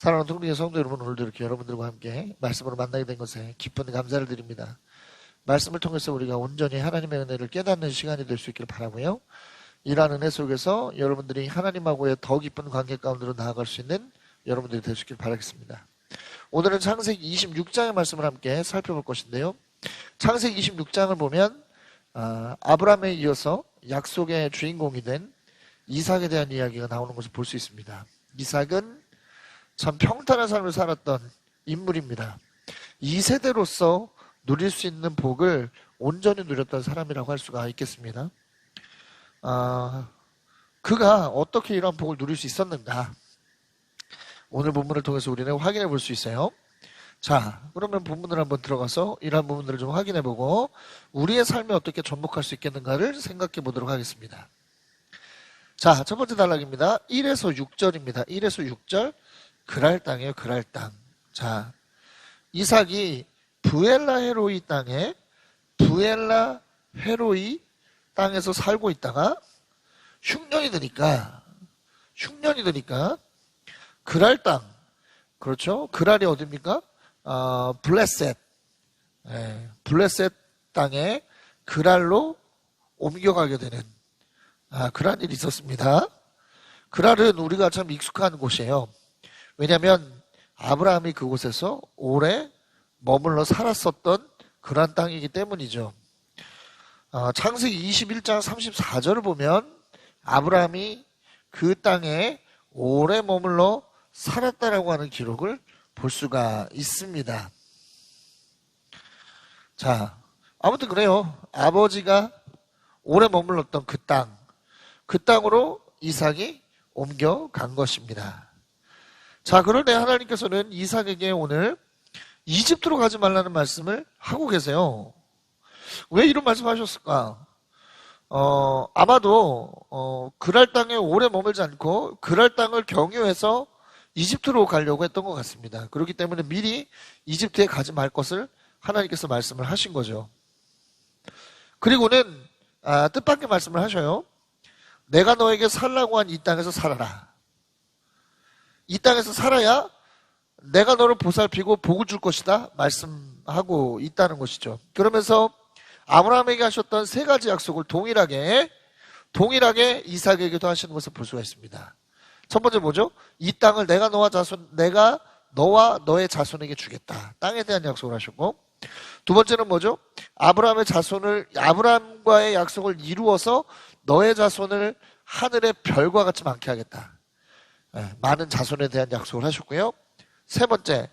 사랑하는 통리의 성도 여러분, 오늘도 이렇게 여러분들과 함께 말씀으로 만나게 된 것에 기쁜 감사를 드립니다. 말씀을 통해서 우리가 온전히 하나님의 은혜를 깨닫는 시간이 될 수 있기를 바라고요. 이러한 은혜 속에서 여러분들이 하나님하고의 더 깊은 관계 가운데로 나아갈 수 있는 여러분들이 될 수 있기를 바라겠습니다. 오늘은 창세기 26장의 말씀을 함께 살펴볼 것인데요. 창세기 26장을 보면 아브라함에 이어서 약속의 주인공이 된 이삭에 대한 이야기가 나오는 것을 볼 수 있습니다. 이삭은 참 평탄한 삶을 살았던 인물입니다. 2세대로서 누릴 수 있는 복을 온전히 누렸던 사람이라고 할 수가 있겠습니다. 그가 어떻게 이러한 복을 누릴 수 있었는가? 오늘 본문을 통해서 우리는 확인해 볼 수 있어요. 자, 그러면 본문을 한번 들어가서 이러한 부분들을 좀 확인해 보고 우리의 삶에 어떻게 접목할 수 있겠는가를 생각해 보도록 하겠습니다. 자, 첫 번째 단락입니다. 1에서 6절입니다. 1에서 6절. 그랄 땅이에요. 그랄 땅. 자, 이삭이 부엘라 헤로이 땅에 부엘라 헤로이 땅에서 살고 있다가 흉년이 드니까 그랄 땅, 그렇죠? 그랄이 어디입니까? 블레셋, 블레셋 땅에 그랄로 옮겨가게 되는 그런 일이 있었습니다. 그랄은 우리가 참 익숙한 곳이에요. 왜냐하면 아브라함이 그곳에서 오래 머물러 살았었던 그런 땅이기 때문이죠. 창세기 21장 34절을 보면 아브라함이 그 땅에 오래 머물러 살았다라고 하는 기록을 볼 수가 있습니다. 자, 아무튼 그래요. 아버지가 오래 머물렀던 그 땅으로 이삭이 옮겨간 것입니다. 자, 그런데 하나님께서는 이삭에게 오늘 이집트로 가지 말라는 말씀을 하고 계세요. 왜 이런 말씀 하셨을까? 아마도 그랄 땅에 오래 머물지 않고 그랄 땅을 경유해서 이집트로 가려고 했던 것 같습니다. 그렇기 때문에 미리 이집트에 가지 말 것을 하나님께서 말씀을 하신 거죠. 그리고는 뜻밖의 말씀을 하셔요. 내가 너에게 살라고 한 이 땅에서 살아라. 이 땅에서 살아야 내가 너를 보살피고 복을 줄 것이다 말씀하고 있다는 것이죠. 그러면서 아브라함에게 하셨던 세 가지 약속을 동일하게 이삭에게도 하시는 것을 볼 수가 있습니다. 첫 번째 뭐죠? 이 땅을 내가 너와 너의 자손에게 주겠다. 땅에 대한 약속을 하셨고, 두 번째는 뭐죠? 아브라함과의 약속을 이루어서 너의 자손을 하늘의 별과 같이 많게 하겠다. 많은 자손에 대한 약속을 하셨고요. 세 번째,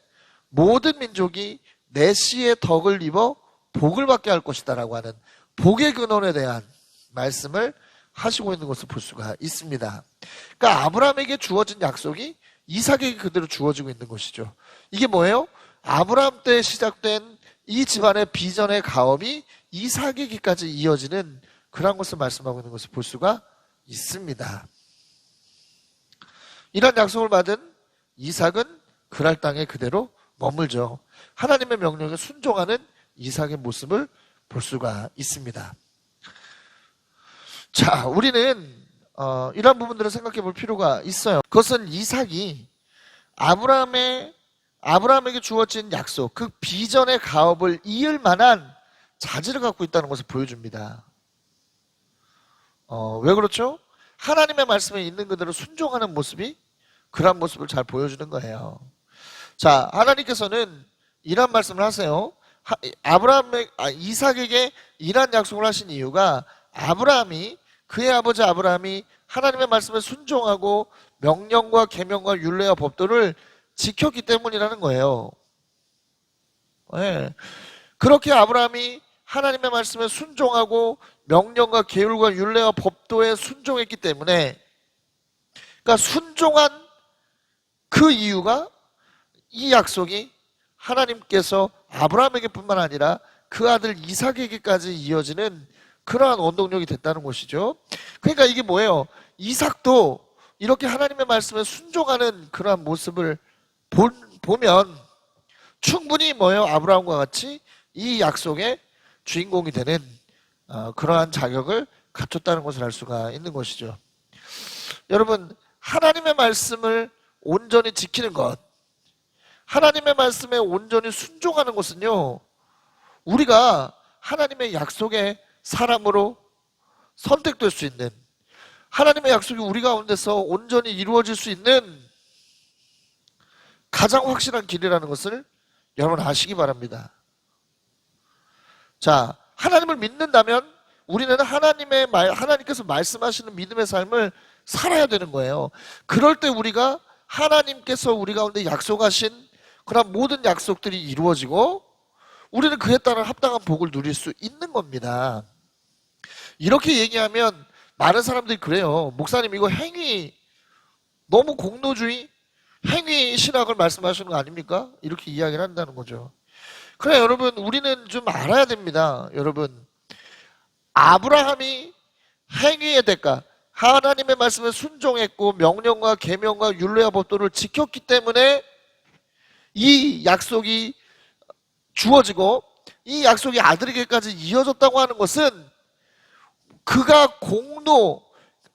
모든 민족이 내 씨의 덕을 입어 복을 받게 할 것이다라고 하는 복의 근원에 대한 말씀을 하시고 있는 것을 볼 수가 있습니다. 그러니까 아브라함에게 주어진 약속이 이삭에게 그대로 주어지고 있는 것이죠. 이게 뭐예요? 아브라함 때 시작된 이 집안의 비전의 가업이 이삭에게까지 이어지는 그런 것을 말씀하고 있는 것을 볼 수가 있습니다. 이런 약속을 받은 이삭은 그랄 땅에 그대로 머물죠. 하나님의 명령에 순종하는 이삭의 모습을 볼 수가 있습니다. 자, 우리는 이런 부분들을 생각해 볼 필요가 있어요. 그것은 이삭이 아브라함에게 주어진 약속, 그 비전의 가업을 이을 만한 자질을 갖고 있다는 것을 보여줍니다. 왜 그렇죠? 하나님의 말씀에 있는 그대로 순종하는 모습이 그런 모습을 잘 보여주는 거예요. 자, 하나님께서는 이런 말씀을 하세요. 이삭에게 이런 약속을 하신 이유가 그의 아버지 아브라함이 하나님의 말씀에 순종하고 명령과 계명과 율례와 법도를 지켰기 때문이라는 거예요. 네. 그렇게 아브라함이 하나님의 말씀에 순종하고 명령과 계율과 율례와 법도에 순종했기 때문에, 그러니까 순종한 그 이유가 이 약속이 하나님께서 아브라함에게 뿐만 아니라 그 아들 이삭에게까지 이어지는 그러한 원동력이 됐다는 것이죠. 그러니까 이게 뭐예요? 이삭도 이렇게 하나님의 말씀에 순종하는 그러한 모습을 보면 충분히 뭐예요? 아브라함과 같이 이 약속의 주인공이 되는 그러한 자격을 갖췄다는 것을 알 수가 있는 것이죠. 여러분, 하나님의 말씀을 온전히 지키는 것, 하나님의 말씀에 온전히 순종하는 것은요, 우리가 하나님의 약속의 사람으로 선택될 수 있는, 하나님의 약속이 우리 가운데서 온전히 이루어질 수 있는 가장 확실한 길이라는 것을 여러분 아시기 바랍니다. 자, 하나님을 믿는다면 우리는 하나님께서 말씀하시는 믿음의 삶을 살아야 되는 거예요. 그럴 때 우리가 하나님께서 우리 가운데 약속하신 그런 모든 약속들이 이루어지고 우리는 그에 따른 합당한 복을 누릴 수 있는 겁니다. 이렇게 얘기하면 많은 사람들이 그래요. 목사님, 이거 행위, 너무 공로주의, 행위 신학을 말씀하시는 거 아닙니까? 이렇게 이야기를 한다는 거죠. 그래, 여러분, 우리는 좀 알아야 됩니다. 여러분, 아브라함이 행위의 대가, 하나님의 말씀에 순종했고 명령과 계명과 율례와 법도를 지켰기 때문에 이 약속이 주어지고 이 약속이 아들에게까지 이어졌다고 하는 것은 그가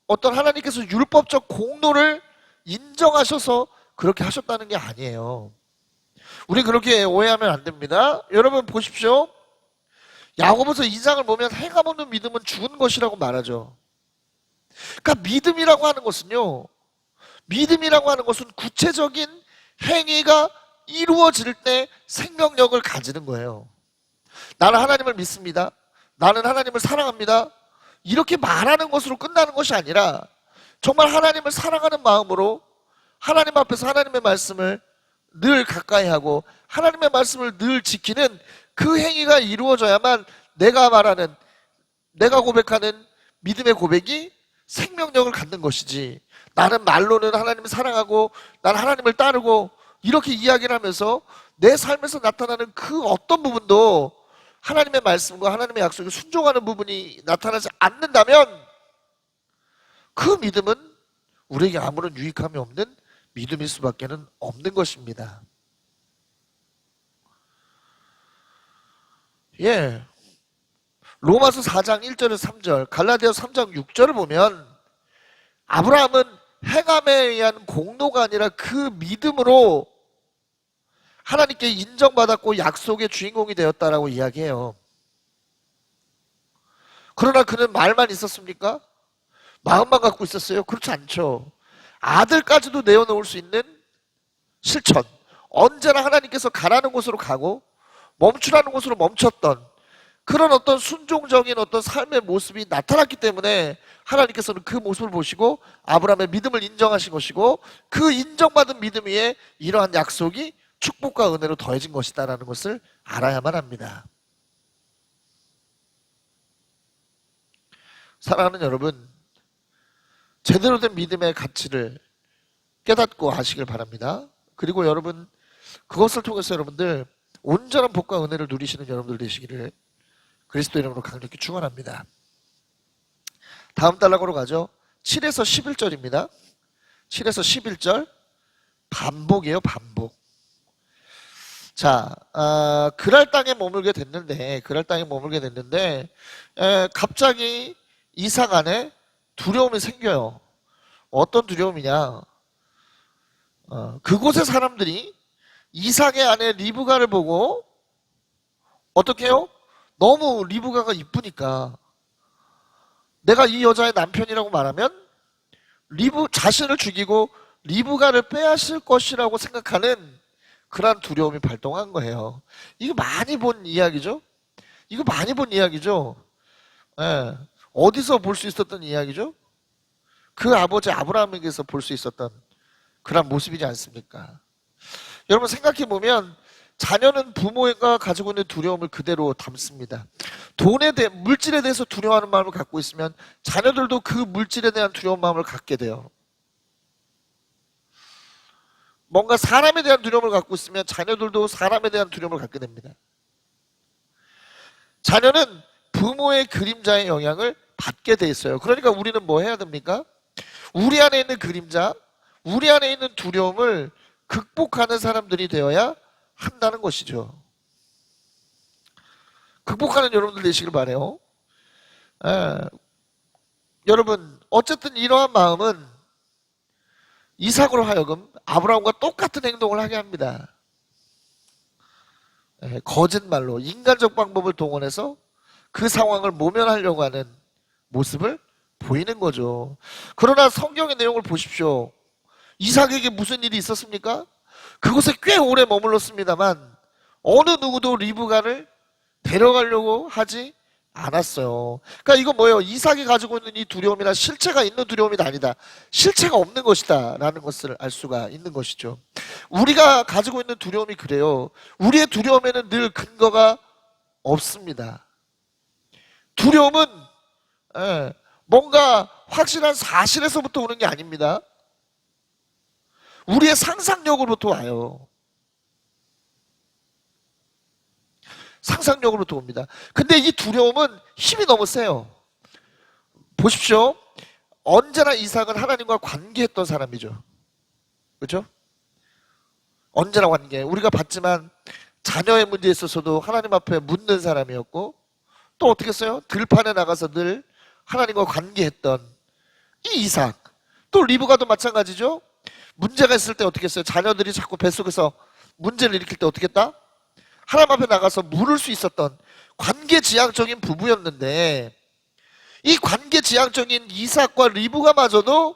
어떤 하나님께서 율법적 공로를 인정하셔서 그렇게 하셨다는 게 아니에요. 우리 그렇게 오해하면 안 됩니다. 여러분 보십시오. 야고보서 2장을 보면 행함 없는 믿음은 죽은 것이라고 말하죠. 그러니까 믿음이라고 하는 것은 구체적인 행위가 이루어질 때 생명력을 가지는 거예요. 나는 하나님을 믿습니다. 나는 하나님을 사랑합니다. 이렇게 말하는 것으로 끝나는 것이 아니라 정말 하나님을 사랑하는 마음으로 하나님 앞에서 하나님의 말씀을 늘 가까이 하고 하나님의 말씀을 늘 지키는 그 행위가 이루어져야만 내가 고백하는 믿음의 고백이 생명력을 갖는 것이지, 나는 말로는 하나님을 사랑하고 나는 하나님을 따르고 이렇게 이야기를 하면서 내 삶에서 나타나는 그 어떤 부분도 하나님의 말씀과 하나님의 약속에 순종하는 부분이 나타나지 않는다면 그 믿음은 우리에게 아무런 유익함이 없는 믿음일 수밖에 없는 것입니다. 예. 로마서 4장 1절에서 3절, 갈라디아서 3장 6절을 보면 아브라함은 행함에 의한 공로가 아니라 그 믿음으로 하나님께 인정받았고 약속의 주인공이 되었다라고 이야기해요. 그러나 그는 말만 있었습니까? 마음만 갖고 있었어요? 그렇지 않죠. 아들까지도 내어놓을 수 있는 실천, 언제나 하나님께서 가라는 곳으로 가고 멈추라는 곳으로 멈췄던 그런 어떤 순종적인 어떤 삶의 모습이 나타났기 때문에 하나님께서는 그 모습을 보시고 아브라함의 믿음을 인정하신 것이고 그 인정받은 믿음 위에 이러한 약속이 축복과 은혜로 더해진 것이다라는 것을 알아야만 합니다. 사랑하는 여러분, 제대로 된 믿음의 가치를 깨닫고 아시길 바랍니다. 그리고 여러분, 그것을 통해서 여러분들 온전한 복과 은혜를 누리시는 여러분들 되시기를 그리스도 이름으로 강력히 축원합니다. 다음 단락으로 가죠. 7에서 11절입니다. 7에서 11절 반복이에요. 반복. 자, 그랄 땅에 머물게 됐는데 갑자기 이삭 안에 두려움이 생겨요. 어떤 두려움이냐? 그곳의 사람들이 이삭의 아내 리브가를 보고 어떻게 해요? 너무 리브가가 이쁘니까 내가 이 여자의 남편이라고 말하면 자신을 죽이고 리브가를 빼앗을 것이라고 생각하는 그런 두려움이 발동한 거예요. 이거 많이 본 이야기죠? 예. 어디서 볼 수 있었던 이야기죠? 그 아버지 아브라함에게서 볼 수 있었던 그런 모습이지 않습니까? 여러분 생각해보면 자녀는 부모가 가지고 있는 두려움을 그대로 담습니다. 물질에 대해서 두려워하는 마음을 갖고 있으면 자녀들도 그 물질에 대한 두려운 마음을 갖게 돼요. 뭔가 사람에 대한 두려움을 갖고 있으면 자녀들도 사람에 대한 두려움을 갖게 됩니다. 자녀는 부모의 그림자의 영향을 받게 돼 있어요. 그러니까 우리는 뭐 해야 됩니까? 우리 안에 있는 그림자, 우리 안에 있는 두려움을 극복하는 사람들이 되어야 한다는 것이죠. 극복하는 여러분들 되시길 바라요. 여러분 어쨌든 이러한 마음은 이삭으로 하여금 아브라함과 똑같은 행동을 하게 합니다. 거짓말로 인간적 방법을 동원해서 그 상황을 모면하려고 하는 모습을 보이는 거죠. 그러나 성경의 내용을 보십시오. 이삭에게 무슨 일이 있었습니까? 그곳에 꽤 오래 머물렀습니다만 어느 누구도 리브가를 데려가려고 하지 않았어요. 그러니까 이건 뭐예요? 이삭이 가지고 있는 이 두려움이나 실체가 있는 두려움이 아니다. 실체가 없는 것이다 라는 것을 알 수가 있는 것이죠. 우리가 가지고 있는 두려움이 그래요. 우리의 두려움에는 늘 근거가 없습니다. 두려움은 뭔가 확실한 사실에서부터 오는 게 아닙니다. 우리의 상상력으로부터 와요. 상상력으로부터 옵니다. 근데 이 두려움은 힘이 너무 세요. 보십시오. 언제나 이삭은 하나님과 관계했던 사람이죠. 그렇죠? 언제나 관계. 우리가 봤지만 자녀의 문제에 있어서도 하나님 앞에 묻는 사람이었고, 또 어떻게 했어요? 들판에 나가서 늘 하나님과 관계했던 이 이삭. 또 리브가도 마찬가지죠. 문제가 있을 때 어떻게 했어요? 자녀들이 자꾸 뱃속에서 문제를 일으킬 때 어떻게 했다? 하나님 앞에 나가서 물을 수 있었던 관계지향적인 부부였는데, 이 관계지향적인 이삭과 리브가마저도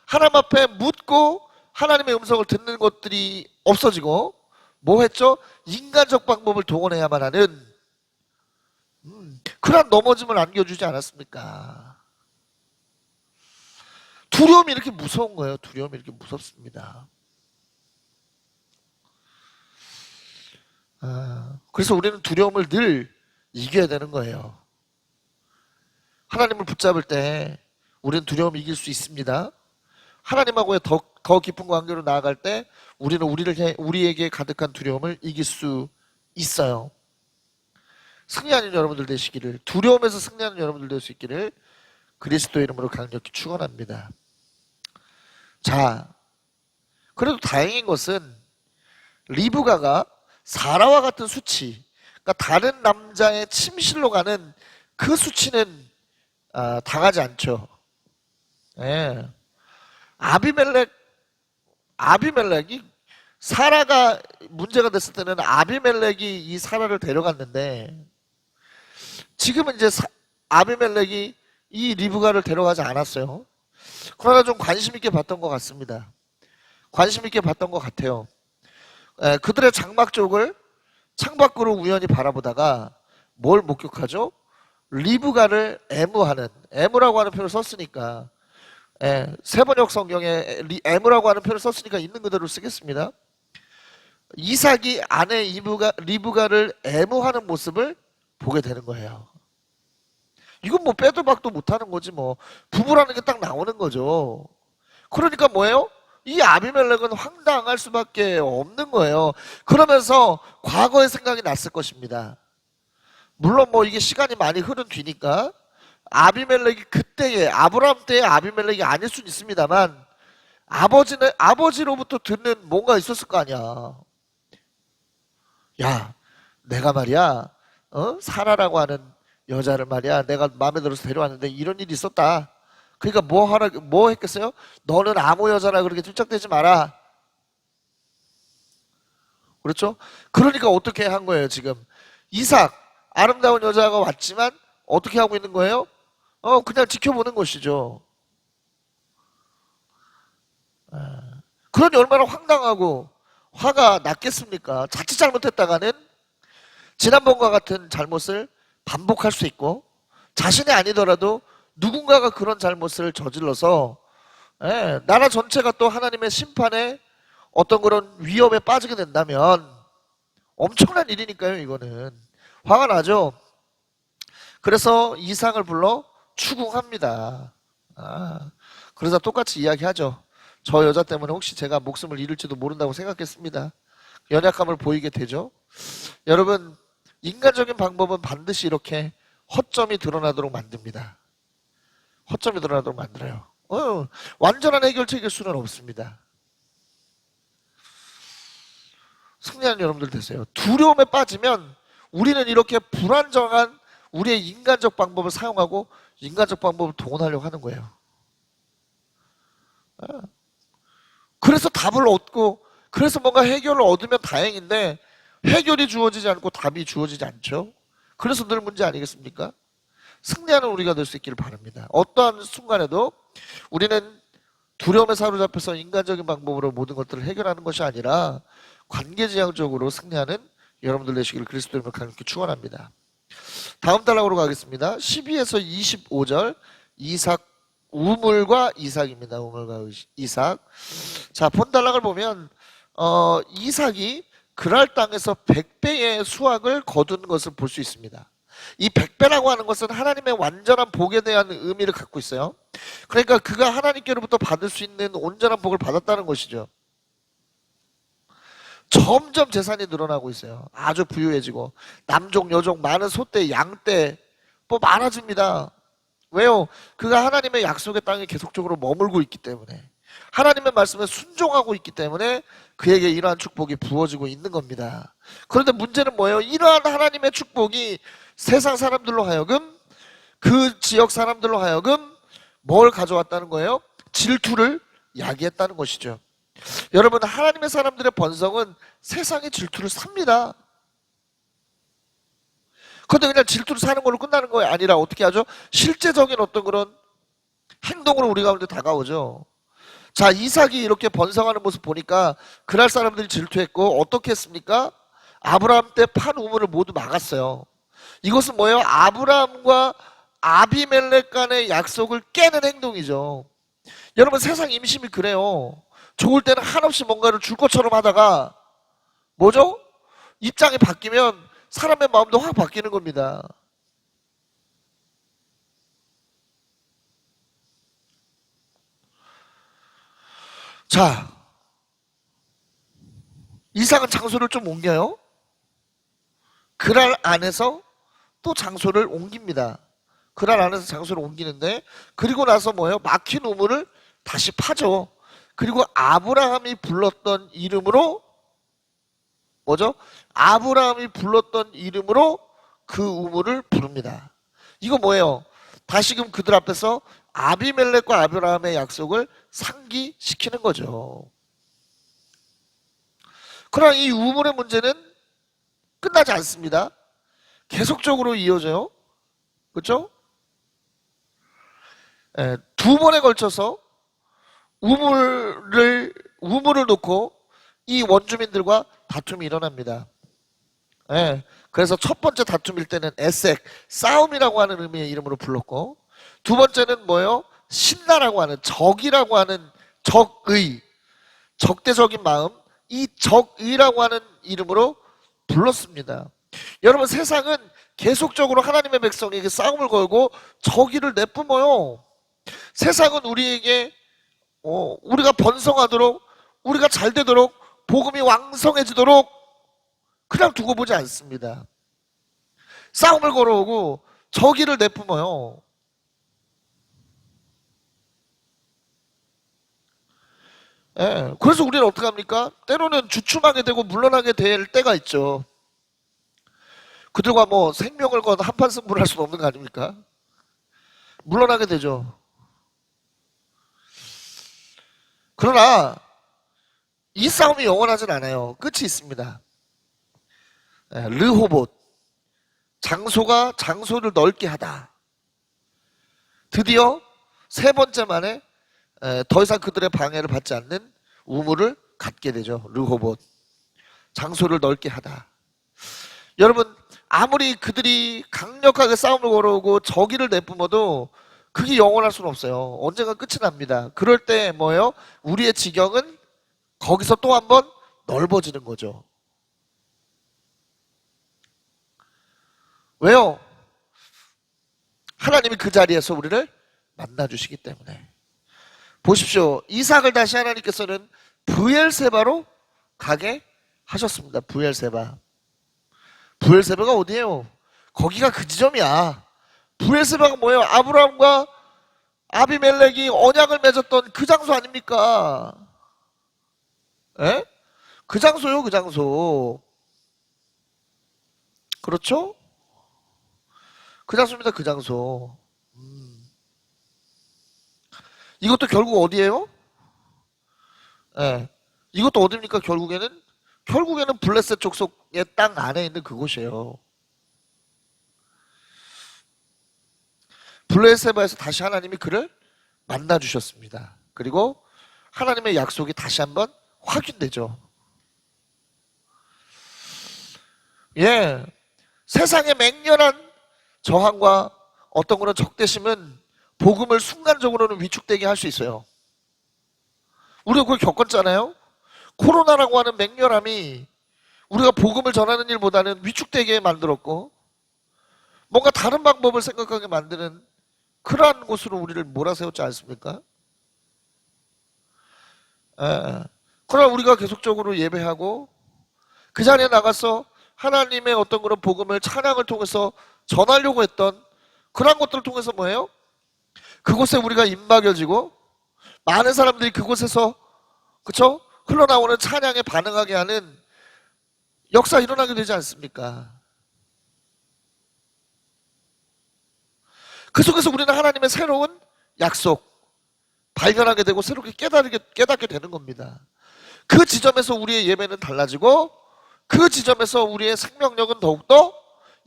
하나님 앞에 묻고 하나님의 음성을 듣는 것들이 없어지고 뭐 했죠? 인간적 방법을 동원해야만 하는 그런 넘어짐을 안겨주지 않았습니까? 두려움이 이렇게 무서운 거예요. 두려움이 이렇게 무섭습니다. 그래서 우리는 두려움을 늘 이겨야 되는 거예요. 하나님을 붙잡을 때 우리는 두려움을 이길 수 있습니다. 하나님하고의 더 깊은 관계로 나아갈 때 우리는 우리에게 가득한 두려움을 이길 수 있어요. 승리하는 여러분들 되시기를, 두려움에서 승리하는 여러분들 될 수 있기를 그리스도의 이름으로 강력히 축원합니다. 자, 그래도 다행인 것은 리브가가 사라와 같은 수치, 그러니까 다른 남자의 침실로 가는 그 수치는 당하지 않죠. 예. 아비멜렉이 사라가 문제가 됐을 때는 아비멜렉이 이 사라를 데려갔는데, 지금은 이제 아비멜렉이 이 리브가를 데려가지 않았어요. 그러나 좀 관심 있게 봤던 것 같습니다. 관심 있게 봤던 것 같아요. 그들의 장막 쪽을 창밖으로 우연히 바라보다가 뭘 목격하죠? 리브가를 애무라고 하는 표현을 썼으니까, 세번역 성경에 애무라고 하는 표현을 썼으니까 있는 그대로 쓰겠습니다. 이삭이 아내 리브가를 애무하는 모습을 보게 되는 거예요. 이건 뭐 빼도 박도 못하는 거지 뭐. 부부라는 게 딱 나오는 거죠. 그러니까 뭐예요? 이 아비멜렉은 황당할 수밖에 없는 거예요. 그러면서 과거의 생각이 났을 것입니다. 물론 뭐 이게 시간이 많이 흐른 뒤니까 아비멜렉이 그때의 아브라함 때의 아비멜렉이 아닐 수는 있습니다만, 아버지로부터 듣는 뭔가 있었을 거 아니야. 야, 내가 말이야, 사라라고 하는 여자를 말이야, 내가 마음에 들어서 데려왔는데 이런 일이 있었다. 그러니까 뭐 했겠어요? 너는 아무 여자나 그렇게 쫓짝대지 마라. 그렇죠? 그러니까 어떻게 한 거예요, 지금? 이삭, 아름다운 여자가 왔지만 어떻게 하고 있는 거예요? 그냥 지켜보는 것이죠. 그러니 얼마나 황당하고 화가 났겠습니까? 자칫 잘못했다가는 지난번과 같은 잘못을 반복할 수 있고, 자신이 아니더라도 누군가가 그런 잘못을 저질러서 나라 전체가 또 하나님의 심판에 어떤 그런 위험에 빠지게 된다면 엄청난 일이니까요. 이거는 화가 나죠. 그래서 이삭을 불러 추궁합니다. 그래서 똑같이 이야기하죠. 저 여자 때문에 혹시 제가 목숨을 잃을지도 모른다고 생각했습니다. 연약함을 보이게 되죠. 여러분, 인간적인 방법은 반드시 이렇게 허점이 드러나도록 만듭니다. 허점이 드러나도록 만들어요. 완전한 해결책일 수는 없습니다. 승리하는 여러분들 되세요. 두려움에 빠지면 우리는 이렇게 불안정한 우리의 인간적 방법을 사용하고 인간적 방법을 동원하려고 하는 거예요. 그래서 답을 얻고, 그래서 뭔가 해결을 얻으면 다행인데 해결이 주어지지 않고 답이 주어지지 않죠. 그래서 늘 문제 아니겠습니까? 승리하는 우리가 될 수 있기를 바랍니다. 어떠한 순간에도 우리는 두려움에 사로잡혀서 인간적인 방법으로 모든 것들을 해결하는 것이 아니라 관계지향적으로 승리하는 여러분들 되시기를 그리스도 이름으로 강력히 축원합니다. 다음 단락으로 가겠습니다. 12에서 25절 이삭 우물과 이삭입니다. 우물과 이삭. 자, 본 단락을 보면 이삭이 그랄 땅에서 100배의 수확을 거둔 것을 볼 수 있습니다. 이 100배라고 하는 것은 하나님의 완전한 복에 대한 의미를 갖고 있어요. 그러니까 그가 하나님께로부터 받을 수 있는 온전한 복을 받았다는 것이죠. 점점 재산이 늘어나고 있어요. 아주 부유해지고 남종, 여종, 많은 소떼, 양떼 뭐 많아집니다. 왜요? 그가 하나님의 약속의 땅에 계속적으로 머물고 있기 때문에, 하나님의 말씀에 순종하고 있기 때문에 그에게 이러한 축복이 부어지고 있는 겁니다. 그런데 문제는 뭐예요? 이러한 하나님의 축복이 세상 사람들로 하여금, 그 지역 사람들로 하여금 뭘 가져왔다는 거예요? 질투를 야기했다는 것이죠. 여러분, 하나님의 사람들의 번성은 세상의 질투를 삽니다. 그런데 그냥 질투를 사는 걸로 끝나는 거 아니라 어떻게 하죠? 실제적인 어떤 그런 행동으로 우리 가운데 다가오죠. 자, 이삭이 이렇게 번성하는 모습 보니까 그날 사람들이 질투했고 어떻게 했습니까? 아브라함 때 판 우물을 모두 막았어요. 이것은 뭐예요? 아브라함과 아비멜렉 간의 약속을 깨는 행동이죠. 여러분, 세상 임심이 그래요. 좋을 때는 한없이 뭔가를 줄 것처럼 하다가 뭐죠? 입장이 바뀌면 사람의 마음도 확 바뀌는 겁니다. 자, 이삭은 장소를 좀 옮겨요. 그랄 안에서 또 장소를 옮깁니다. 그랄 안에서 장소를 옮기는데, 그리고 나서 뭐예요? 막힌 우물을 다시 파죠. 그리고 아브라함이 불렀던 이름으로 뭐죠? 아브라함이 불렀던 이름으로 그 우물을 부릅니다. 이거 뭐예요? 다시금 그들 앞에서 아비멜렉과 아브라함의 약속을 상기시키는 거죠. 그러나 이 우물의 문제는 끝나지 않습니다. 계속적으로 이어져요. 그렇죠? 두 번에 걸쳐서 우물을 놓고 이 원주민들과 다툼이 일어납니다. 그래서 첫 번째 다툼일 때는 에색, 싸움이라고 하는 의미의 이름으로 불렀고, 두 번째는 뭐예요? 신나라고 하는, 적이라고 하는, 적의, 적대적인 마음, 이 적의라고 하는 이름으로 불렀습니다. 여러분, 세상은 계속적으로 하나님의 백성에게 싸움을 걸고 적의를 내뿜어요. 세상은 우리에게 우리가 번성하도록, 우리가 잘 되도록, 복음이 왕성해지도록 그냥 두고 보지 않습니다. 싸움을 걸어오고 적의를 내뿜어요. 그래서 우리는 어떻게 합니까? 때로는 주춤하게 되고 물러나게 될 때가 있죠. 그들과 뭐 생명을 건 한판 승부를 할 수는 없는 거 아닙니까? 물러나게 되죠. 그러나 이 싸움이 영원하진 않아요. 끝이 있습니다. 르호봇, 장소가 장소를 넓게 하다. 드디어 세 번째 만에 더 이상 그들의 방해를 받지 않는 우물을 갖게 되죠. 르호봇, 장소를 넓게 하다. 여러분, 아무리 그들이 강력하게 싸움을 걸어오고 적의를 내뿜어도 그게 영원할 수는 없어요. 언젠가 끝이 납니다. 그럴 때 뭐예요? 우리의 지경은 거기서 또 한 번 넓어지는 거죠. 왜요? 하나님이 그 자리에서 우리를 만나주시기 때문에. 보십시오. 이삭을 다시 하나님께서는 브엘세바로 가게 하셨습니다. 브엘세바. 브엘세바가 어디예요? 거기가 그 지점이야. 브엘세바가 뭐예요? 아브라함과 아비멜렉이 언약을 맺었던 그 장소 아닙니까? 그 장소요, 그 장소. 그렇죠? 그 장소입니다, 그 장소. 이것도 결국 어디예요? 이것도 어디입니까? 결국에는 결국에는 블레셋 족속의 땅 안에 있는 그곳이에요. 블레셋바에서 다시 하나님이 그를 만나 주셨습니다. 그리고 하나님의 약속이 다시 한번 확인되죠. 예, 세상의 맹렬한 저항과 어떤 그런 적대심은 복음을 순간적으로는 위축되게 할 수 있어요. 우리가 그걸 겪었잖아요. 코로나라고 하는 맹렬함이 우리가 복음을 전하는 일보다는 위축되게 만들었고 뭔가 다른 방법을 생각하게 만드는 그러한 곳으로 우리를 몰아세웠지 않습니까? 그러나 우리가 계속적으로 예배하고 그 자리에 나가서 하나님의 어떤 그런 복음을 찬양을 통해서 전하려고 했던 그러한 것들을 통해서 뭐예요? 그곳에 우리가 입막여지고 많은 사람들이 그곳에서 그쵸? 흘러나오는 찬양에 반응하게 하는 역사 일어나게 되지 않습니까? 그 속에서 우리는 하나님의 새로운 약속 발견하게 되고 새롭게 깨닫게 되는 겁니다. 그 지점에서 우리의 예배는 달라지고 그 지점에서 우리의 생명력은 더욱더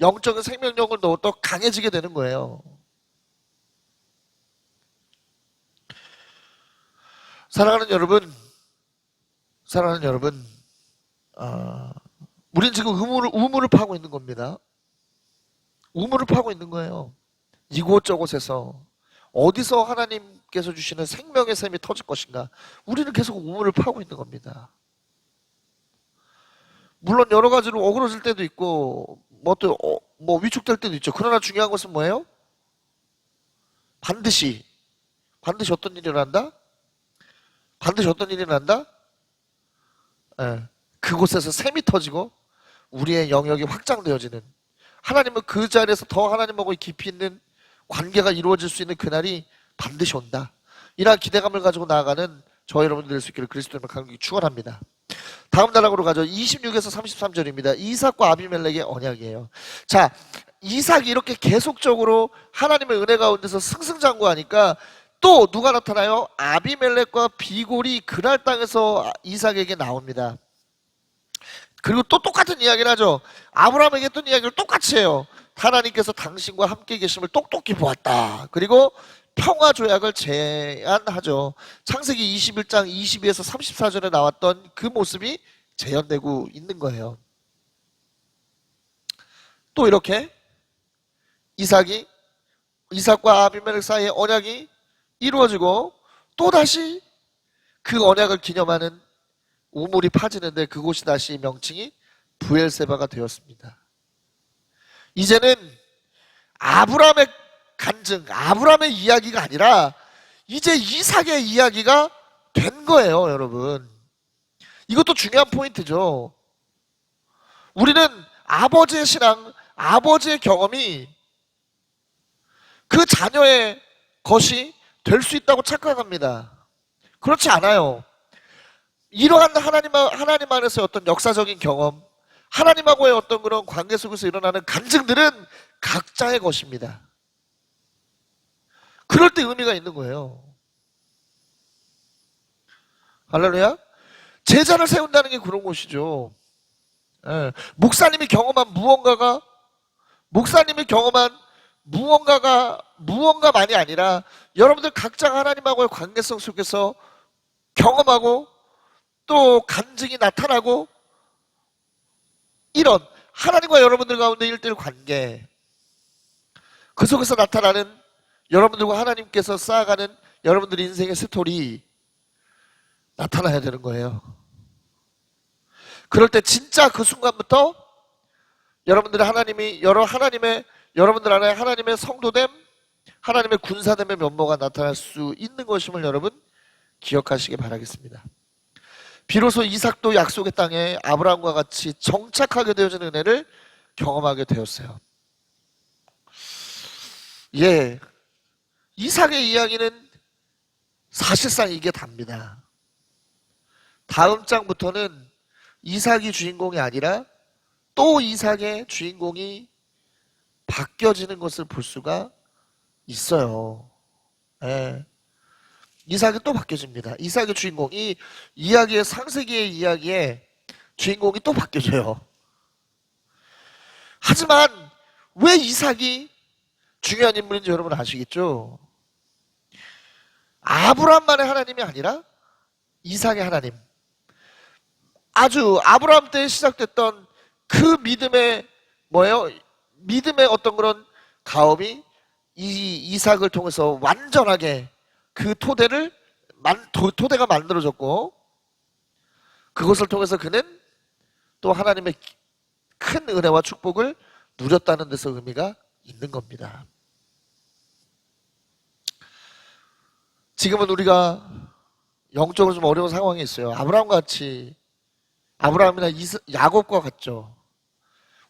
영적인 생명력을 더욱더 강해지게 되는 거예요. 사랑하는 여러분, 우린 지금 우물을 파고 있는 겁니다. 우물을 파고 있는 거예요. 이곳저곳에서 어디서 하나님께서 주시는 생명의 샘이 터질 것인가? 우리는 계속 우물을 파고 있는 겁니다. 물론 여러 가지로 어그러질 때도 있고 뭐 위축될 때도 있죠. 그러나 중요한 것은 뭐예요? 반드시 어떤 일이 일어난다? 반드시 어떤 일이 일어난다? 그곳에서 샘이 터지고 우리의 영역이 확장되어지는, 하나님은 그 자리에서 더 하나님하고 깊이 있는 관계가 이루어질 수 있는 그날이 반드시 온다. 이러한 기대감을 가지고 나아가는 저 여러분들 될 수 있기를 그리스도님을 간곡히 축원합니다. 다음 단락으로 가죠. 26에서 33절입니다. 이삭과 아비멜렉의 언약이에요. 자, 이삭이 이렇게 계속적으로 하나님의 은혜 가운데서 승승장구하니까 또 누가 나타나요? 아비멜렉과 비골이 그날 땅에서 이삭에게 나옵니다. 그리고 또 똑같은 이야기를 하죠. 아브라함에게 했던 이야기를 똑같이 해요. 하나님께서 당신과 함께 계심을 똑똑히 보았다. 그리고 평화 조약을 제안하죠. 창세기 21장 22에서 34절에 나왔던 그 모습이 재현되고 있는 거예요. 또 이렇게 이삭과 아비멜렉 사이의 언약이 이루어지고 또다시 그 언약을 기념하는 우물이 파지는데 그곳이 다시 명칭이 브엘세바가 되었습니다. 이제는 아브라함의 간증, 아브라함의 이야기가 아니라 이제 이삭의 이야기가 된 거예요, 여러분. 이것도 중요한 포인트죠. 우리는 아버지의 신앙, 아버지의 경험이 그 자녀의 것이 될 수 있다고 착각합니다. 그렇지 않아요. 이러한 하나님 안에서의 어떤 역사적인 경험, 하나님하고의 어떤 그런 관계 속에서 일어나는 간증들은 각자의 것입니다. 그럴 때 의미가 있는 거예요. 할렐루야? 제자를 세운다는 게 그런 것이죠. 목사님이 경험한 무언가만이 아니라 여러분들 각자가 하나님하고의 관계성 속에서 경험하고 또 간증이 나타나고 이런 하나님과 여러분들 가운데 1:1 관계, 그 속에서 나타나는 여러분들과 하나님께서 쌓아가는 여러분들 인생의 스토리 나타나야 되는 거예요. 그럴 때 진짜 그 순간부터 여러분들 여러분들 안에 하나님의 성도됨, 하나님의 군사됨의 면모가 나타날 수 있는 것임을 여러분 기억하시기 바라겠습니다. 비로소 이삭도 약속의 땅에 아브라함과 같이 정착하게 되어진 은혜를 경험하게 되었어요. 예, 이삭의 이야기는 사실상 이게 답니다. 다음 장부터는 이삭이 주인공이 아니라 또 이삭의 주인공이 바뀌어지는 것을 볼 수가 있어요. 예. 이삭이 또 바뀌어집니다. 이삭의 주인공, 이 이야기의 창세기의 이야기에 주인공이 또 바뀌어져요. 하지만 왜 이삭이 중요한 인물인지 여러분 아시겠죠? 아브라함만의 하나님이 아니라 이삭의 하나님. 아주 아브라함 때 시작됐던 그 믿음의 뭐예요? 믿음의 어떤 그런 가업이 이 이삭을 통해서 완전하게 그 토대가 만들어졌고, 그것을 통해서 그는 또 하나님의 큰 은혜와 축복을 누렸다는 데서 의미가 있는 겁니다. 지금은 우리가 영적으로 좀 어려운 상황이 있어요. 아브라함이나 야곱과 같죠.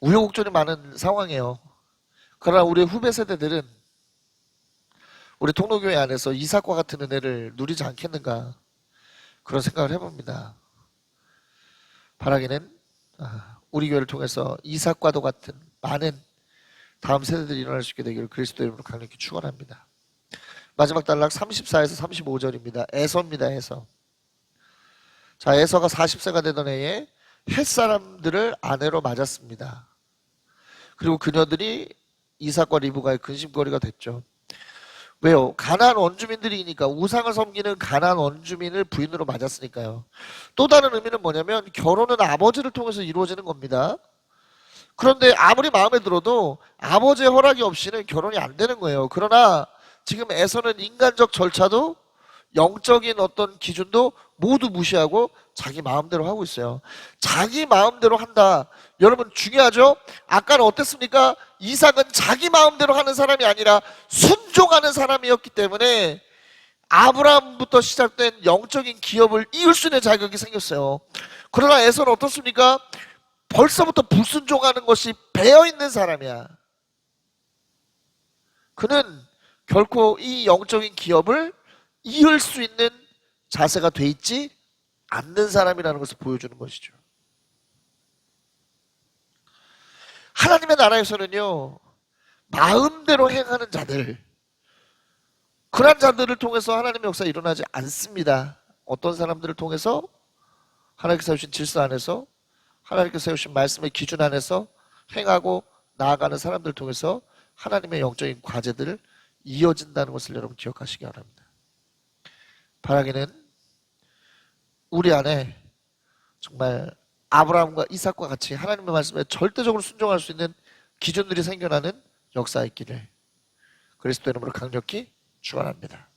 우여곡절이 많은 상황이에요. 그러나 우리 후배 세대들은 우리 통로교회 안에서 이삭과 같은 은혜를 누리지 않겠는가, 그런 생각을 해봅니다. 바라기는 우리 교회를 통해서 이삭과도 같은 많은 다음 세대들이 일어날 수 있게 되기를 그리스도 이름으로 강력히 축원합니다. 마지막 단락 34에서 35절입니다. 에서입니다. 에서. 자, 에서가 40세가 되던 해에 햇사람들을 아내로 맞았습니다. 그리고 그녀들이 이삭과 리브가의 근심거리가 됐죠. 왜요? 가나안 원주민들이니까, 우상을 섬기는 가나안 원주민을 부인으로 맞았으니까요. 또 다른 의미는 뭐냐면 결혼은 아버지를 통해서 이루어지는 겁니다. 그런데 아무리 마음에 들어도 아버지의 허락이 없이는 결혼이 안 되는 거예요. 그러나 지금 에서는 인간적 절차도 영적인 어떤 기준도 모두 무시하고 자기 마음대로 하고 있어요. 자기 마음대로 한다. 여러분 중요하죠? 아까는 어땠습니까? 이삭은 자기 마음대로 하는 사람이 아니라 순종하는 사람이었기 때문에 아브라함부터 시작된 영적인 기업을 이을 수 있는 자격이 생겼어요. 그러나 에서는 어떻습니까? 벌써부터 불순종하는 것이 배어있는 사람이야. 그는 결코 이 영적인 기업을 이을 수 있는 자세가 돼 있지 않는 사람이라는 것을 보여주는 것이죠. 하나님의 나라에서는요, 마음대로 행하는 자들, 그런 자들을 통해서 하나님의 역사가 일어나지 않습니다. 어떤 사람들을 통해서? 하나님께서 세우신 질서 안에서, 하나님께서 세우신 말씀의 기준 안에서 행하고 나아가는 사람들을 통해서 하나님의 영적인 과제들을 이어진다는 것을 여러분 기억하시기 바랍니다. 바라기는 우리 안에 정말 아브라함과 이삭과 같이 하나님의 말씀에 절대적으로 순종할 수 있는 기준들이 생겨나는 역사가 있기를 그리스도 이름으로 강력히 축원합니다.